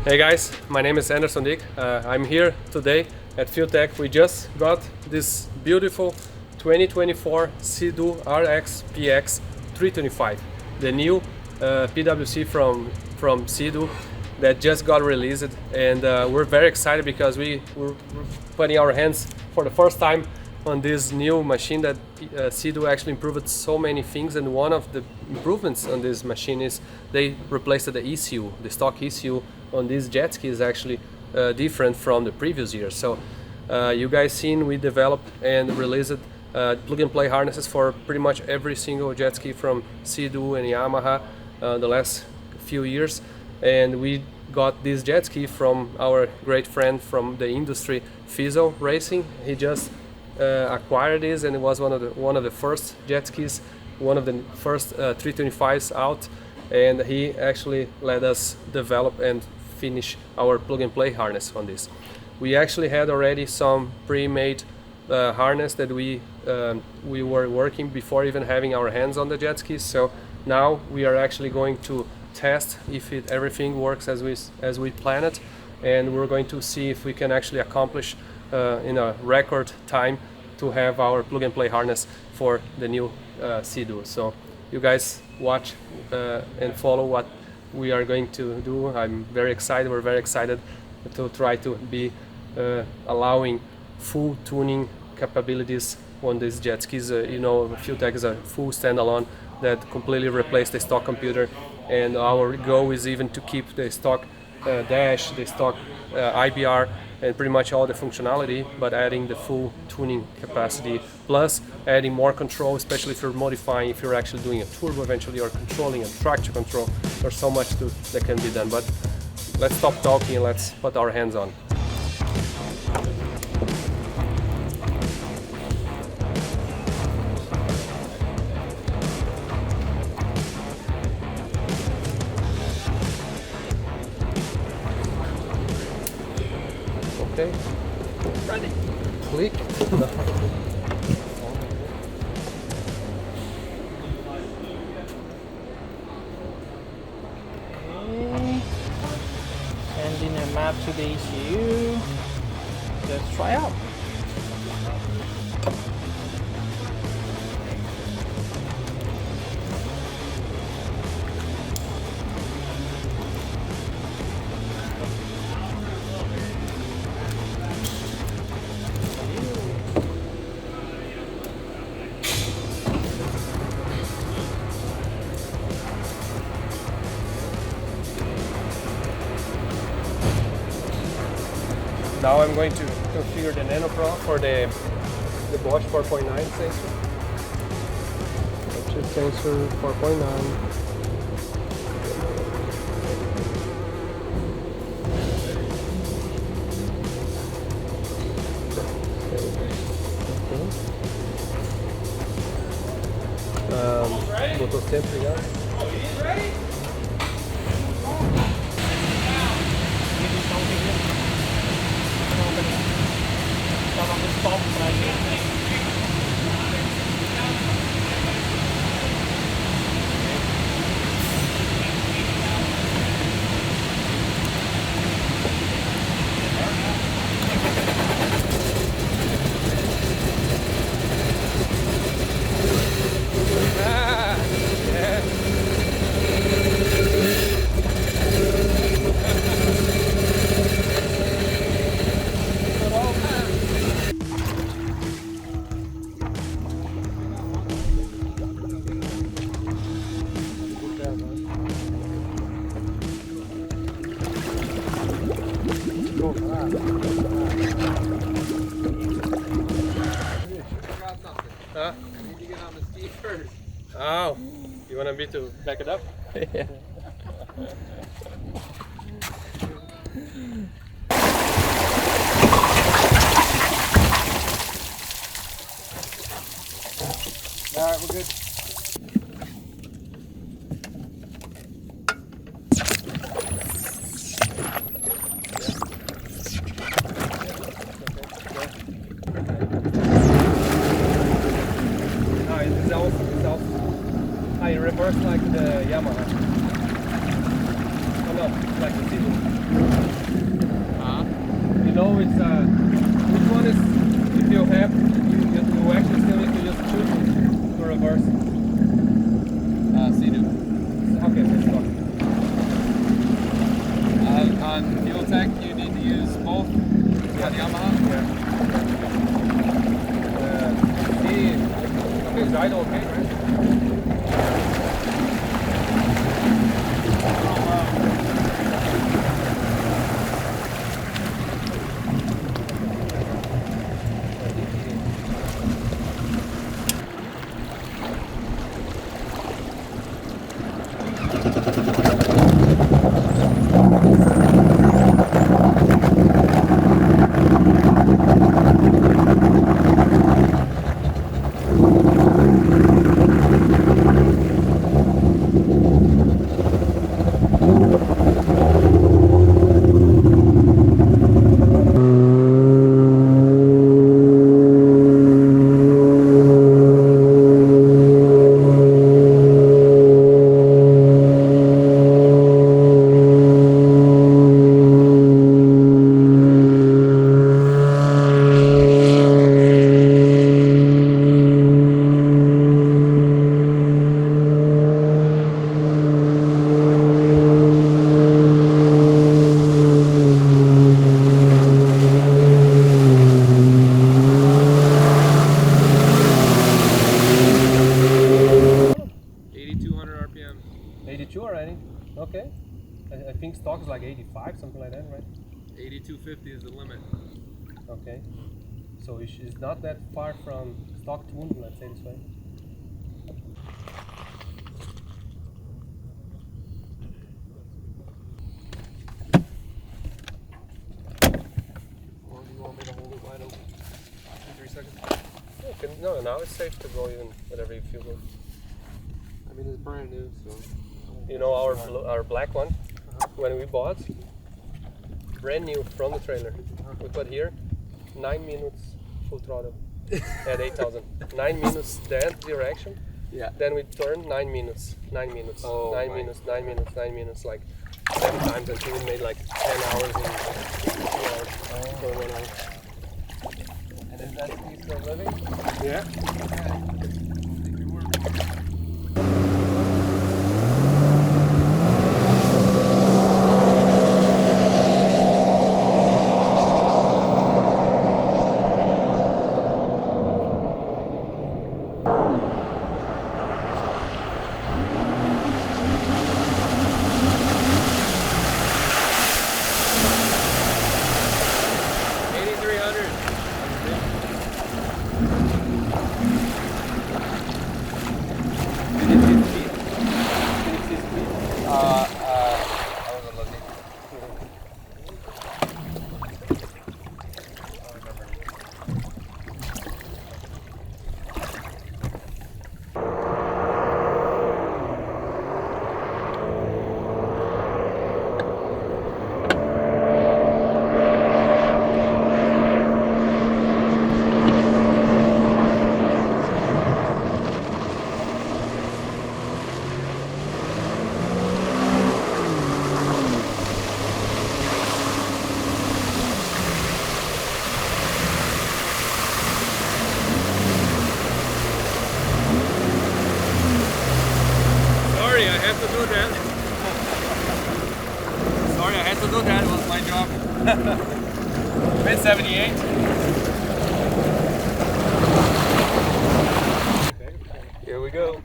Hey guys, my name is Anderson Dick. I'm here today at FuelTech. We just got this beautiful 2024 Sea-Doo RX PX 325, the new PWC from Sea-Doo that just got released, and we're very excited because we're putting our hands for the first time on this new machine that Sea-Doo actually improved so many things, and one of the improvements on this machine is they replaced the ECU. The stock ECU on this jet ski is actually different from the previous year. So you guys seen we developed and released plug and play harnesses for pretty much every single jet ski from Sea-Doo and Yamaha the last few years, and we got this jet ski from our great friend from the industry, Fizzle Racing. He just acquired this, and it was one of the first jet skis, one of the first 325s out, and he actually let us develop and finish our plug and play harness on this. We actually had already some pre-made harness that we were working before even having our hands on the jet skis. So now we are actually going to test if everything works as we planned it, and we're going to see if we can actually accomplish in a record time to have our plug and play harness for the new Sea-Doo. So you guys watch and follow what we are going to do. I'm very excited. We're very excited to try to be allowing full tuning capabilities on these jet skis. You know, FuelTech is a full standalone that completely replaced the stock computer, and our goal is even to keep the stock dash, the stock IBR, and pretty much all the functionality, but adding the full tuning capacity, plus adding more control, especially if you're modifying, if you're actually doing a turbo eventually, or controlling a traction control. There's so much that can be done, but let's stop talking and let's put our hands on. Okay. Ready. Click. Okay. Sending a map to the ECU. Let's try out. Now I'm going to configure the Nano Pro for the Bosch 4.9 sensor. Touch sensor 4.9. Botou sempre ligado. Tava muito top pra gente. Huh? You need to get on the ski first. Oh, you want me to back it up? Yeah. Alright, we're good. It's reverse like the Yamaha. No, it's like a zero. Huh? You know, it's which one is, if you have, you actually still need to just choose to reverse. C2. Okay, so stop. On FuelTech, you need to use both on Yamaha? Yeah. Okay, it's right, okay, right? RPM. 82 already? Okay. I think stock is like 85, something like that, right? 8250 is the limit. Okay. So it's not that far from stock tune, let's say this way. Or do you want me to hold it wide open? 2-3 seconds? Okay. No, now it's safe to go even whatever you feel good. I mean, it's brand new, so. You know our black one, when we bought, brand new from the trailer. We put here 9 minutes full throttle at 8,000. 9 minutes that direction. Yeah. Then we turn 9 minutes, 9 minutes, Oh 9 my minutes, 9 minutes, 9 minutes, like 7 times until we made like 10 hours in 2 hours for 1 hour. And is that speed still living? Yeah. I wasn't looking. Sorry, I had to do that. Sorry, I had to do that. It was my job. Mid 78. Here we go.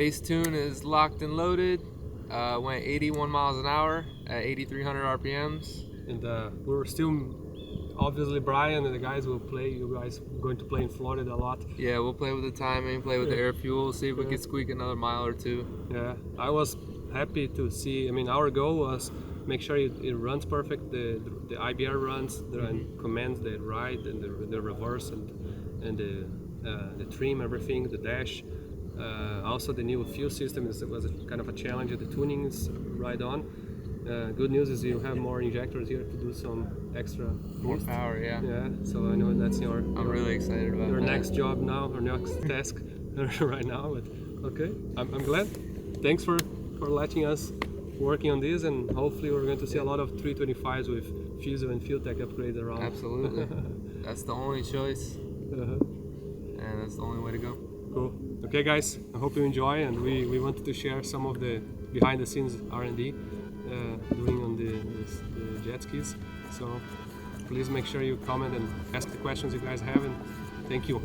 Base tune is locked and loaded. Went 81 miles an hour at 8,300 RPMs. And we're still, obviously Brian and the guys will play. You guys going to play in Florida a lot. Yeah, we'll play with the timing, play with the air fuel, see if we can squeak another mile or two. Yeah, I was happy to see. I mean, our goal was make sure it runs perfect. The IBR runs, and commands the ride and the reverse and the trim, everything, the dash. Also, the new fuel system was a kind of a challenge. The tuning is right on. Good news is you have more injectors here to do some extra More boost. power, yeah. Yeah, so I know that's I'm really excited about your that. next job now, or next task right now. But okay, I'm glad. Thanks for letting us working on this, and hopefully we're going to see a lot of 325s with Fizzle and FuelTech upgrades around. Absolutely. That's the only choice, and that's the only way to go. Cool. Okay, guys, I hope you enjoy, and we wanted to share some of the behind-the-scenes R&D doing on the jet skis. So please make sure you comment and ask the questions you guys have, and thank you.